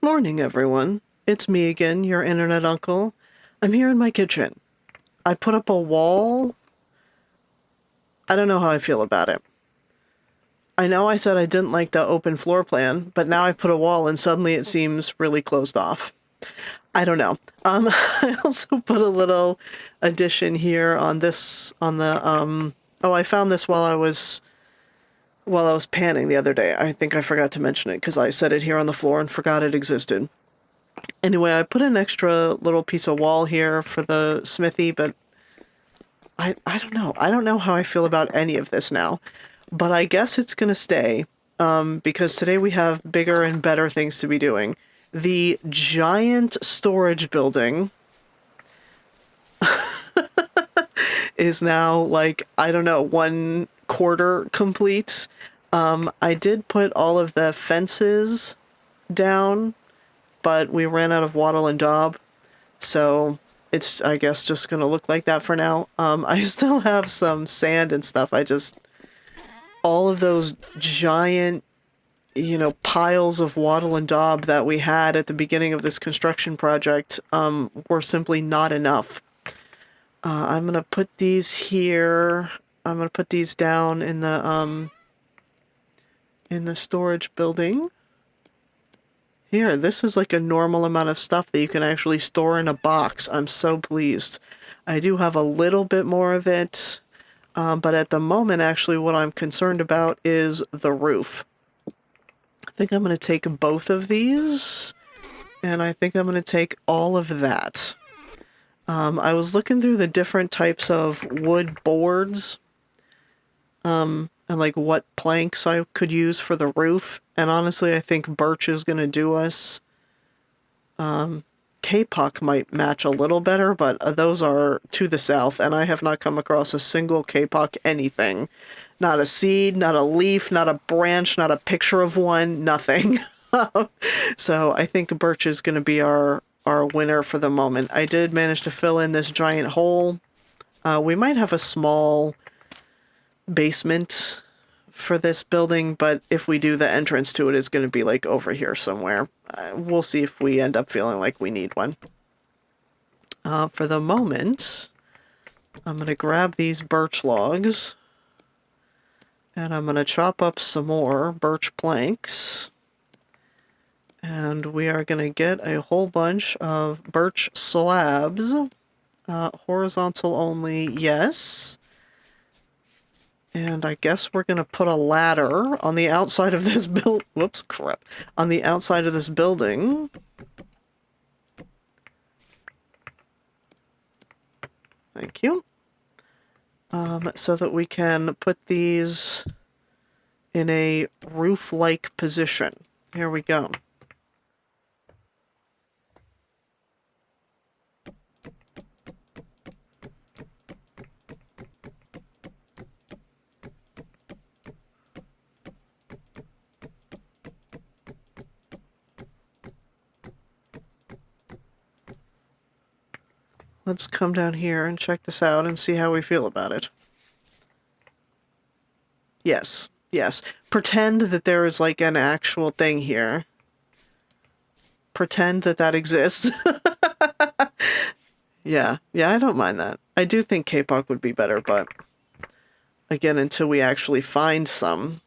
Morning, everyone. It's me again, your internet uncle. I'm here in my kitchen. I put up a wall. I don't know how I feel about it. I know I said I didn't like the open floor plan, but now I put a wall and suddenly it seems really closed off. I don't know. I also put a little addition here on this, on the, oh, I found this while I was panning the other day. I think I forgot to mention it because I set it here on the floor and forgot it existed. Anyway, I put an extra little piece of wall here for the smithy, but I don't know. I don't know how I feel about any of this now. But I guess it's gonna stay, because today we have bigger and better things to be doing. The giant storage building is now, like, I don't know, 1/4 complete. I did put all of the fences down, but we ran out of wattle and daub, so it's, I guess, just gonna look like that for now. I still have some sand and stuff. All of those giant, piles of wattle and daub that we had at the beginning of this construction project, were simply not enough. I'm gonna put these here. I'm gonna put these down in the storage building. Here, this is like a normal amount of stuff that you can actually store in a box. I'm so pleased. I do have a little bit more of it, but at the moment, actually, what I'm concerned about is the roof. I think I'm going to take both of these, and I think I'm going to take all of that. I was looking through the different types of wood boards, and like what planks I could use for the roof. And honestly, I think birch is going to do us. Kapok might match a little better, but those are to the south, and I have not come across a single kapok anything. Not a seed, not a leaf, not a branch, not a picture of one, nothing. So I think birch is going to be our winner for the moment. I did manage to fill in this giant hole. We might have a small basement for this building, but if we do, the entrance to it is going to be like over here somewhere. We'll see if we end up feeling like we need one. For the moment, I'm going to grab these birch logs, and I'm going to chop up some more birch planks, and we are going to get a whole bunch of birch slabs. Horizontal only, yes. And I guess we're going to put a ladder on the outside of this whoops, crap. On the outside of this building. Thank you. So that we can put these in a roof-like position. Here we go. Let's come down here and check this out and see how we feel about it. Yes, yes. Pretend that there is like an actual thing here. Pretend that that exists. Yeah, I don't mind that. I do think Kapok would be better, but again, until we actually find some,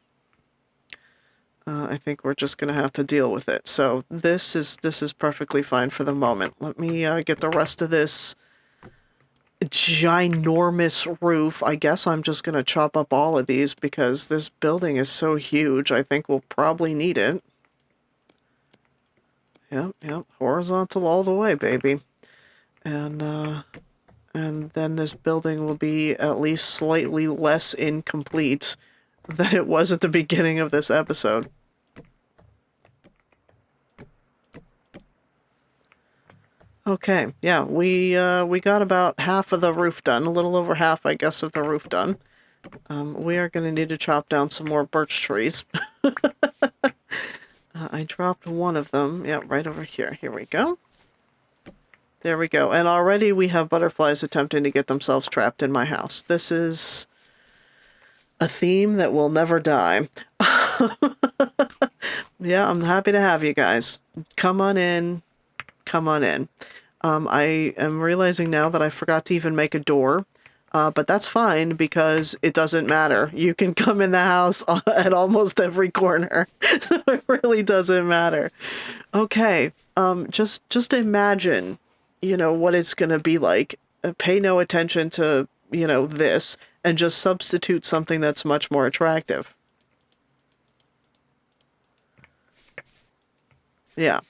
I think we're just gonna have to deal with it. So this is perfectly fine for the moment. Let me get the rest of this ginormous roof. I guess I'm just gonna chop up all of these because this building is so huge. I think we'll probably need it. Yep, horizontal all the way, baby. And then this building will be at least slightly less incomplete than it was at the beginning of this episode. Okay, yeah, we got about half of the roof done, a little over half, I guess, of the roof done. We are going to need to chop down some more birch trees. I dropped one of them, yeah, right over here. Here we go. There we go. And already we have butterflies attempting to get themselves trapped in my house. This is a theme that will never die. Yeah, I'm happy to have you guys. Come on in. Come on in. I am realizing now that I forgot to even make a door. But that's fine because it doesn't matter. You can come in the house at almost every corner. So it really doesn't matter. Okay. Just imagine, what it's gonna be like. Pay no attention to, this and just substitute something that's much more attractive. Yeah.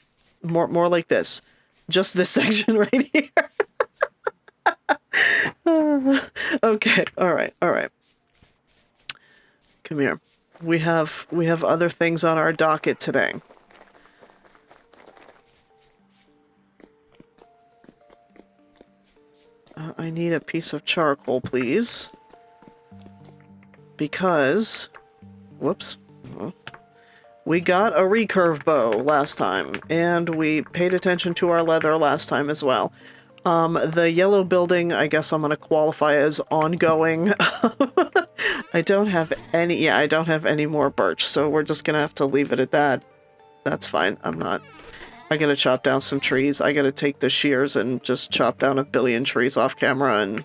More like this. Just this section right here. Okay. All right. All right. Come here. We have other things on our docket today. I need a piece of charcoal, please. Because, whoops. We got a recurve bow last time, and we paid attention to our leather last time as well. The yellow building, I guess I'm gonna qualify as ongoing. I don't have any more birch, so we're just gonna have to leave it at that. That's fine. I gotta chop down some trees. I gotta take the shears and just chop down a billion trees off camera and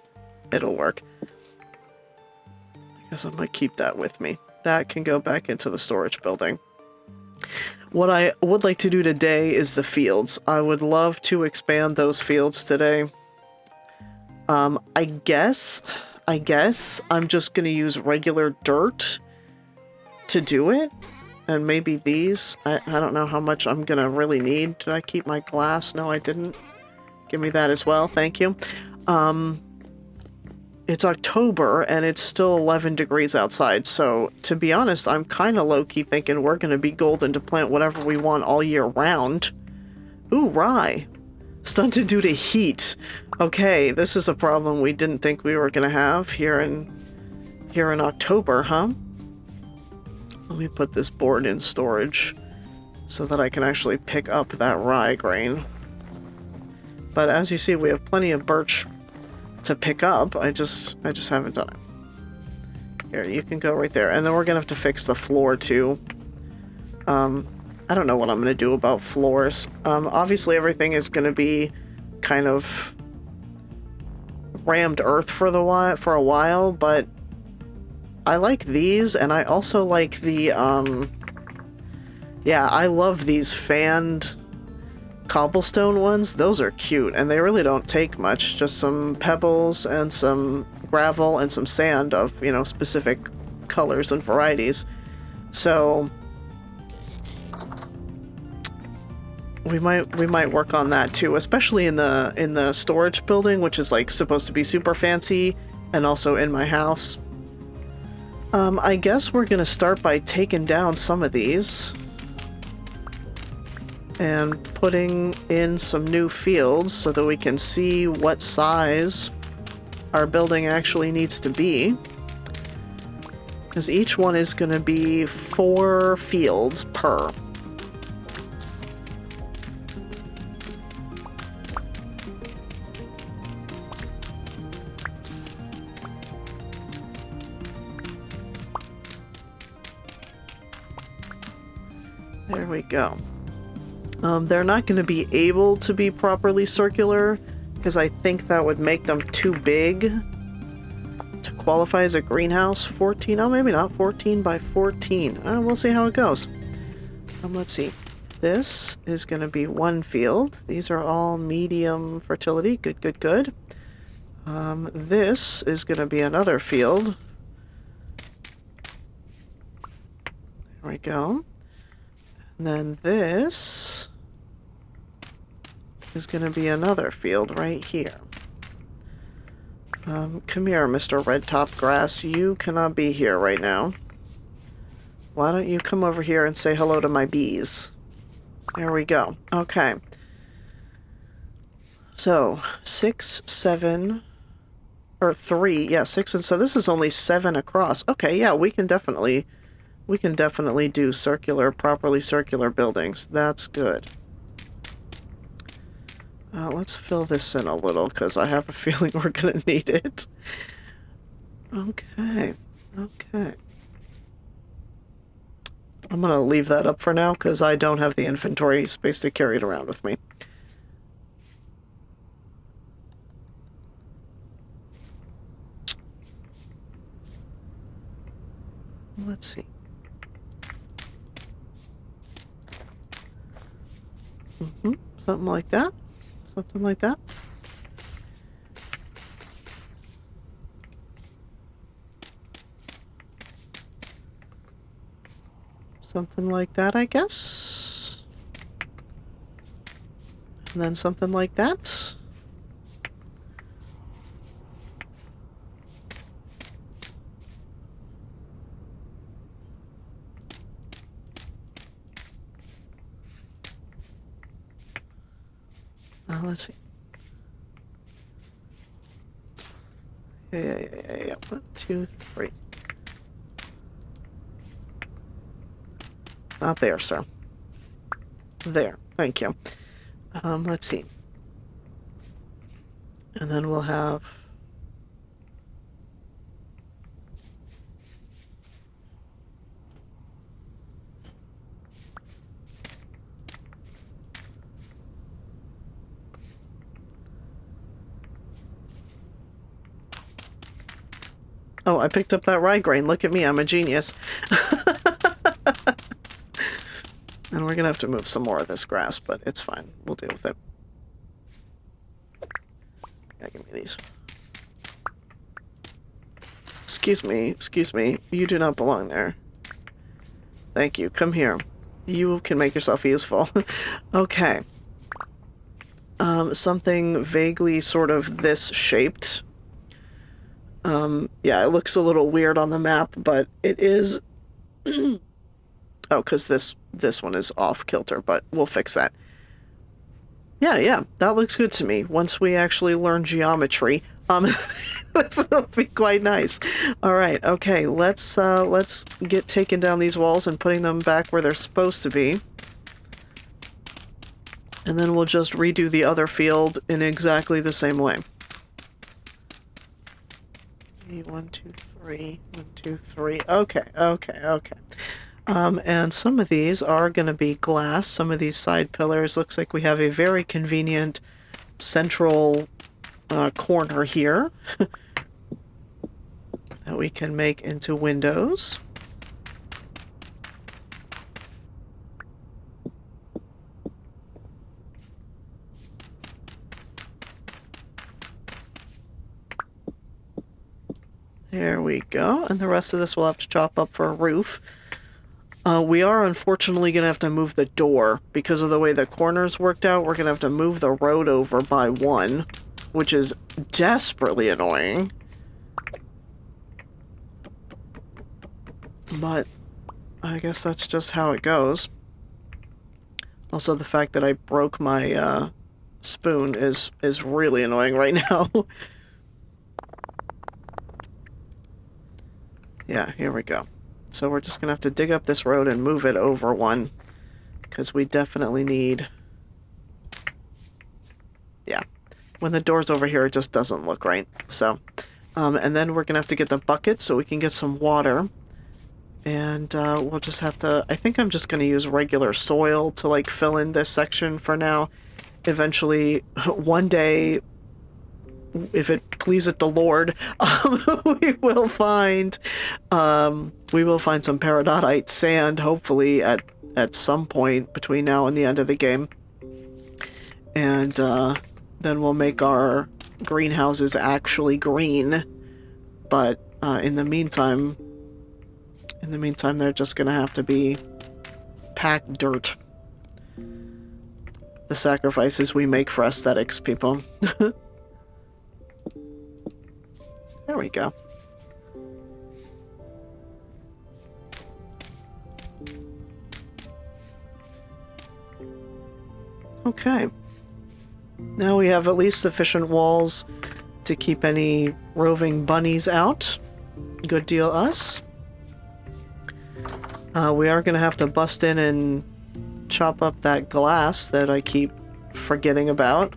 it'll work. I guess I'm gonna keep that with me. That can go back into the storage building. What I would like to do today is the fields. I would love to expand those fields today. I guess I'm just gonna use regular dirt to do it. And maybe these. I don't know how much I'm gonna really need. Did I keep my glass? No, I didn't. Give me that as well. Thank you. It's October and it's still 11 degrees outside, so to be honest, I'm kind of low-key thinking we're going to be golden to plant whatever we want all year round. Ooh, rye. Stunted due to heat. Okay, this is a problem we didn't think we were going to have here in October, huh? Let me put this board in storage so that I can actually pick up that rye grain. But as you see, we have plenty of birch to pick up. I just haven't done it. Here, you can go right there. And then we're gonna have to fix the floor too. I don't know what I'm gonna do about floors. Obviously everything is gonna be kind of rammed earth for a while, but I like these, and I also like the yeah, I love these fanned cobblestone ones. Those are cute, and they really don't take much. Just some pebbles and some gravel and some sand of, specific colors and varieties. So we might work on that too, especially in the storage building, which is like supposed to be super fancy, and also in my house. I guess we're gonna start by taking down some of these and putting in some new fields so that we can see what size our building actually needs to be. Because each one is going to be 4 fields per. There we go. They're not going to be able to be properly circular because I think that would make them too big to qualify as a greenhouse. 14, oh maybe not, 14 by 14. We'll see how it goes. Let's see. This is going to be 1 field. These are all medium fertility. Good, good, good. This is going to be another field. There we go. And then this is going to be another field right here. Come here, Mr. Red Top Grass. You cannot be here right now. Why don't you come over here and say hello to my bees? There we go. Okay. So, 6, 7, or 3. Yeah, 6 and so this is only 7 across. Okay, yeah, we can definitely do properly circular buildings. That's good. Let's fill this in a little, because I have a feeling we're going to need it. Okay. Okay. I'm gonna leave that up for now because I don't have the inventory space to carry it around with me. Let's see. Something like that. Something like that. Something like that, I guess. And then something like that. Let's see. Yeah. 1, 2, 3. Not there, sir. There. Thank you. Let's see. And then we'll have... Oh, I picked up that rye grain. Look at me, I'm a genius. And we're gonna have to move some more of this grass, but it's fine. We'll deal with it. Yeah, give me these. Excuse me. You do not belong there. Thank you. Come here. You can make yourself useful. Okay. Something vaguely sort of this shaped. Yeah, it looks a little weird on the map, but it is... Oh, because this one is off kilter, but we'll fix that. Yeah, that looks good to me. Once we actually learn geometry, this will be quite nice. All right, okay, let's get taking down these walls and putting them back where they're supposed to be. And then we'll just redo the other field in exactly the same way. 1, 2, 3, 1, 2, 3. Okay. And some of these are going to be glass. Some of these side pillars. Looks like we have a very convenient central corner here that we can make into windows. There we go. And the rest of this we'll have to chop up for a roof. We are unfortunately going to have to move the door because of the way the corners worked out. We're going to have to move the road over by 1, which is desperately annoying. But I guess that's just how it goes. Also, the fact that I broke my spoon is really annoying right now. Yeah, here we go. So we're just gonna have to dig up this road and move it over 1, because we definitely need... Yeah. When the door's over here, it just doesn't look right. So, and then we're gonna have to get the bucket so we can get some water. And we'll just have to... I think I'm just gonna use regular soil to, like, fill in this section for now. Eventually, one day... if it pleaseth the Lord, we will find some peridotite sand, hopefully at some point between now and the end of the game, and then we'll make our greenhouses actually green. But in the meantime, they're just gonna have to be packed dirt. The sacrifices we make for aesthetics, people. There we go. Okay. Now we have at least sufficient walls to keep any roving bunnies out. Good deal, us. We are going to have to bust in and chop up that glass that I keep forgetting about.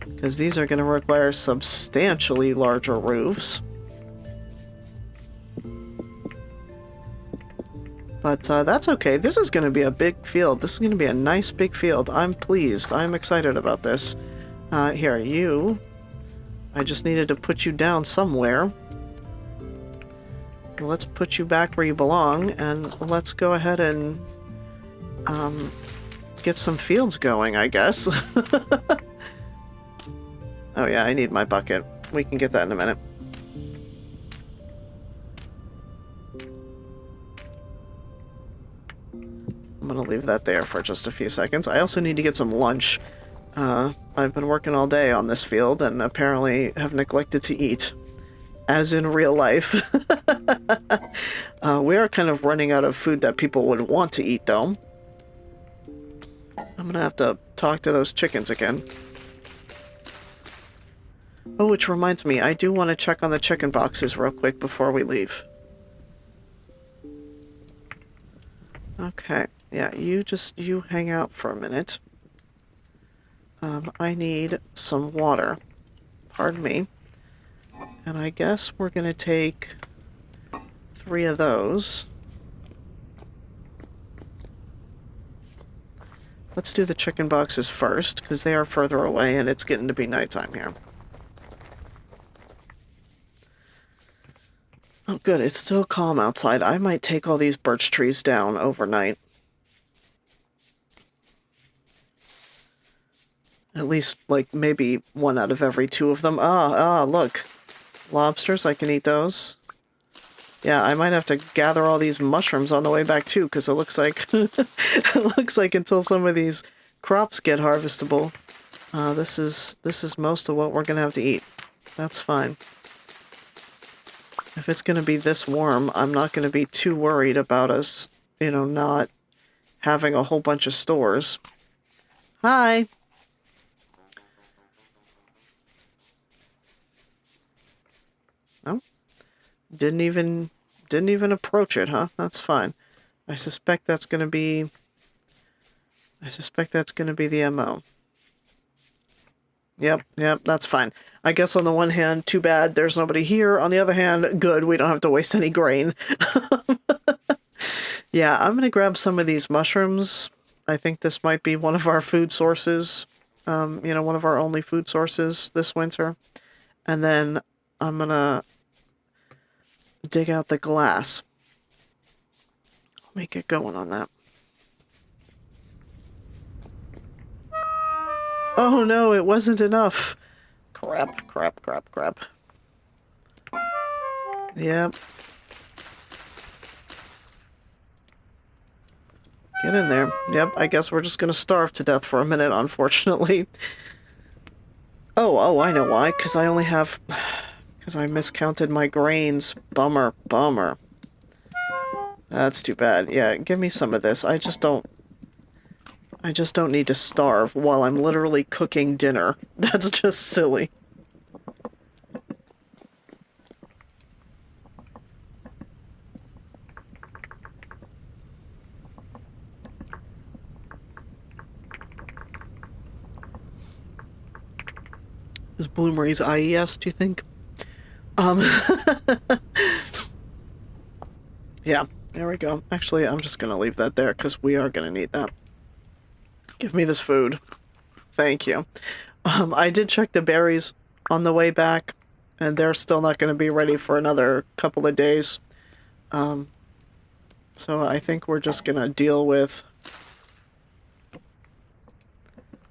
Because these are going to require substantially larger roofs. But that's okay. This is going to be a big field. This is going to be a nice big field. I'm pleased. I'm excited about this. Here, you. I just needed to put you down somewhere. So let's put you back where you belong, and let's go ahead and get some fields going, I guess. Oh yeah, I need my bucket. We can get that in a minute. I'm gonna leave that there for just a few seconds. I also need to get some lunch. I've been working all day on this field and apparently have neglected to eat. As in real life. We are kind of running out of food that people would want to eat, though. I'm gonna have to talk to those chickens again. Oh, which reminds me, I do want to check on the chicken boxes real quick before we leave. Okay, yeah, you hang out for a minute. I need some water. Pardon me. And I guess we're going to take 3 of those. Let's do the chicken boxes first, because they are further away and it's getting to be nighttime here. Oh good, it's still calm outside. I might take all these birch trees down overnight. At least, like, maybe 1 out of every 2 of them. Look. Lobsters, I can eat those. Yeah, I might have to gather all these mushrooms on the way back too, because it looks like it looks like until some of these crops get harvestable, this is most of what we're gonna have to eat. That's fine. If it's gonna be this warm, I'm not gonna be too worried about us, you know, not having a whole bunch of stores. Hi. Oh, didn't even approach it, huh? That's fine. I suspect that's gonna be the MO. Yep, that's fine. I guess on the one hand, too bad there's nobody here. On the other hand, good, we don't have to waste any grain. Yeah, I'm gonna grab some of these mushrooms. I think this might be one of our food sources. You know, one of our only food sources this winter. And then I'm gonna dig out the glass. Let me get going on that. Oh no, it wasn't enough. Crap. Yep. Get in there. Yep, I guess we're just gonna starve to death for a minute, unfortunately. Oh, I know why. Because I only have... Because I miscounted my grains. Bummer. That's too bad. Yeah, give me some of this. I just don't need to starve while I'm literally cooking dinner. That's just silly. Is Bloomery's IES, do you think? Yeah, there we go. Actually, I'm just gonna leave that there, because we are gonna need that. Give me this food. Thank you. I did check the berries on the way back, and they're still not gonna be ready for another couple of days. So I think we're just gonna deal with...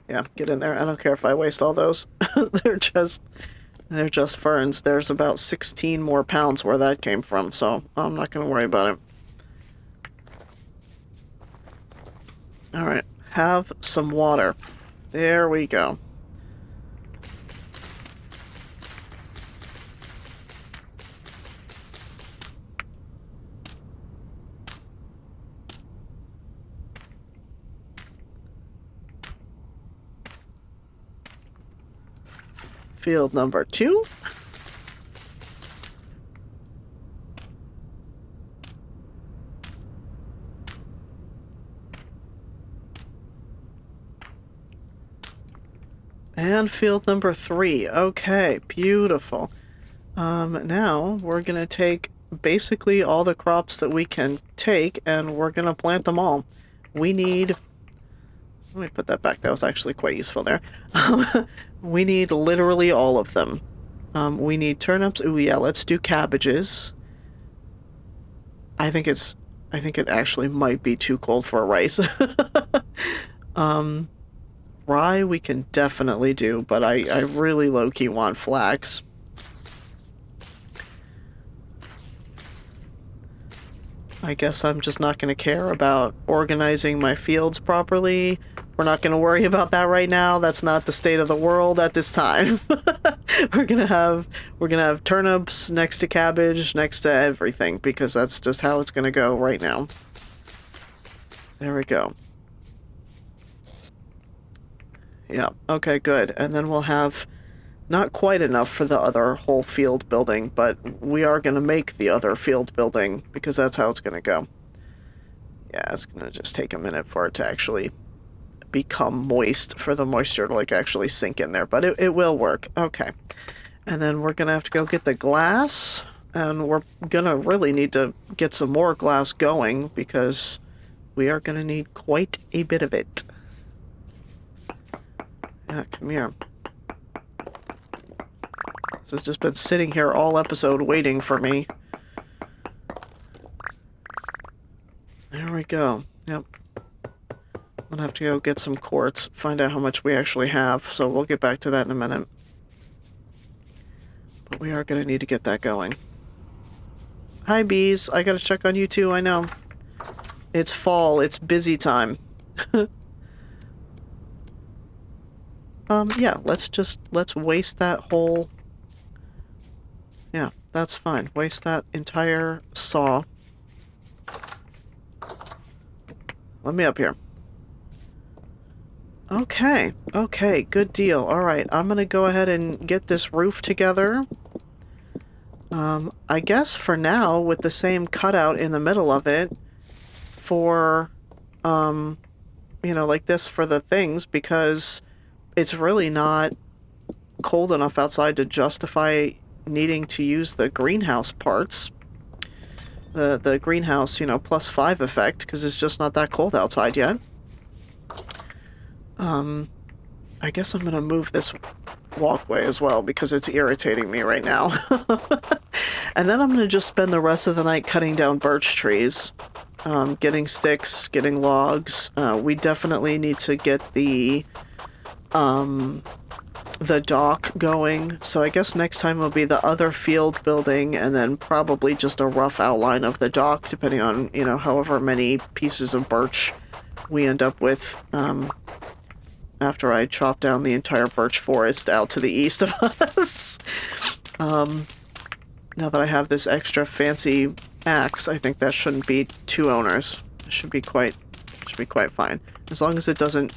Yeah, get in there. I don't care if I waste all those. They're just ferns. There's about 16 more pounds where that came from, so I'm not going to worry about it. Alright, have some water. There we go. Field number 2. And field number 3. Okay, beautiful. Now we're gonna take basically all the crops that we can take, and we're gonna plant them all. We need... Let me put that back. That was actually quite useful there. We need literally all of them. We need turnips. Ooh, yeah, let's do cabbages. I think it actually might be too cold for rice. Rye we can definitely do, but I really low-key want flax. I guess I'm just not going to care about organizing my fields properly. We're not going to worry about that right now. That's not the state of the world at this time. We're gonna have turnips next to cabbage, next to everything, because that's just how it's gonna go right now. There we go. Yeah, okay, good. And then we'll have not quite enough for the other whole field building, but we are gonna make the other field building, because that's how it's gonna go. Yeah, it's gonna just take a minute for it to actually become moist, for the moisture to like actually sink in there, but it will work. Okay. And then we're gonna have to go get the glass, and we're gonna really need to get some more glass going, because we are gonna need quite a bit of it. Yeah, come here. This has just been sitting here all episode waiting for me. There we go. Yep. I'm gonna have to go get some quartz, find out how much we actually have, so we'll get back to that in a minute. But we are gonna need to get that going. Hi, bees. I gotta check on you too, I know. It's fall, it's busy time. Yeah, let's waste that whole... Yeah, that's fine. Waste that entire saw. Let me up here. Okay, good deal. Alright, I'm gonna go ahead and get this roof together. I guess for now, with the same cutout in the middle of it, for, you know, like this for the things, because it's really not cold enough outside to justify needing to use the greenhouse parts. The greenhouse, you know, +5 effect, because it's just not that cold outside yet. I guess I'm gonna move this walkway as well, because it's irritating me right now. And then I'm gonna just spend the rest of the night cutting down birch trees. Getting sticks, getting logs. We definitely need to get the dock going. So I guess next time will be the other field building, and then probably just a rough outline of the dock, depending on, you know, however many pieces of birch we end up with, after I chop down the entire birch forest out to the east of us. Now that I have this extra fancy axe, I think that shouldn't be 2 owners. It should be quite fine. As long as it doesn't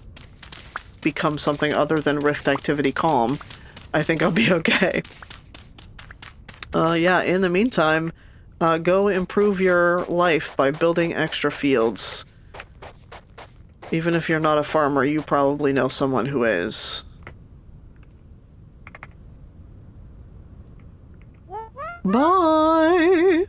become something other than Rift Activity Calm, I think I'll be okay. Yeah, in the meantime, go improve your life by building extra fields. Even if you're not a farmer, you probably know someone who is. Bye!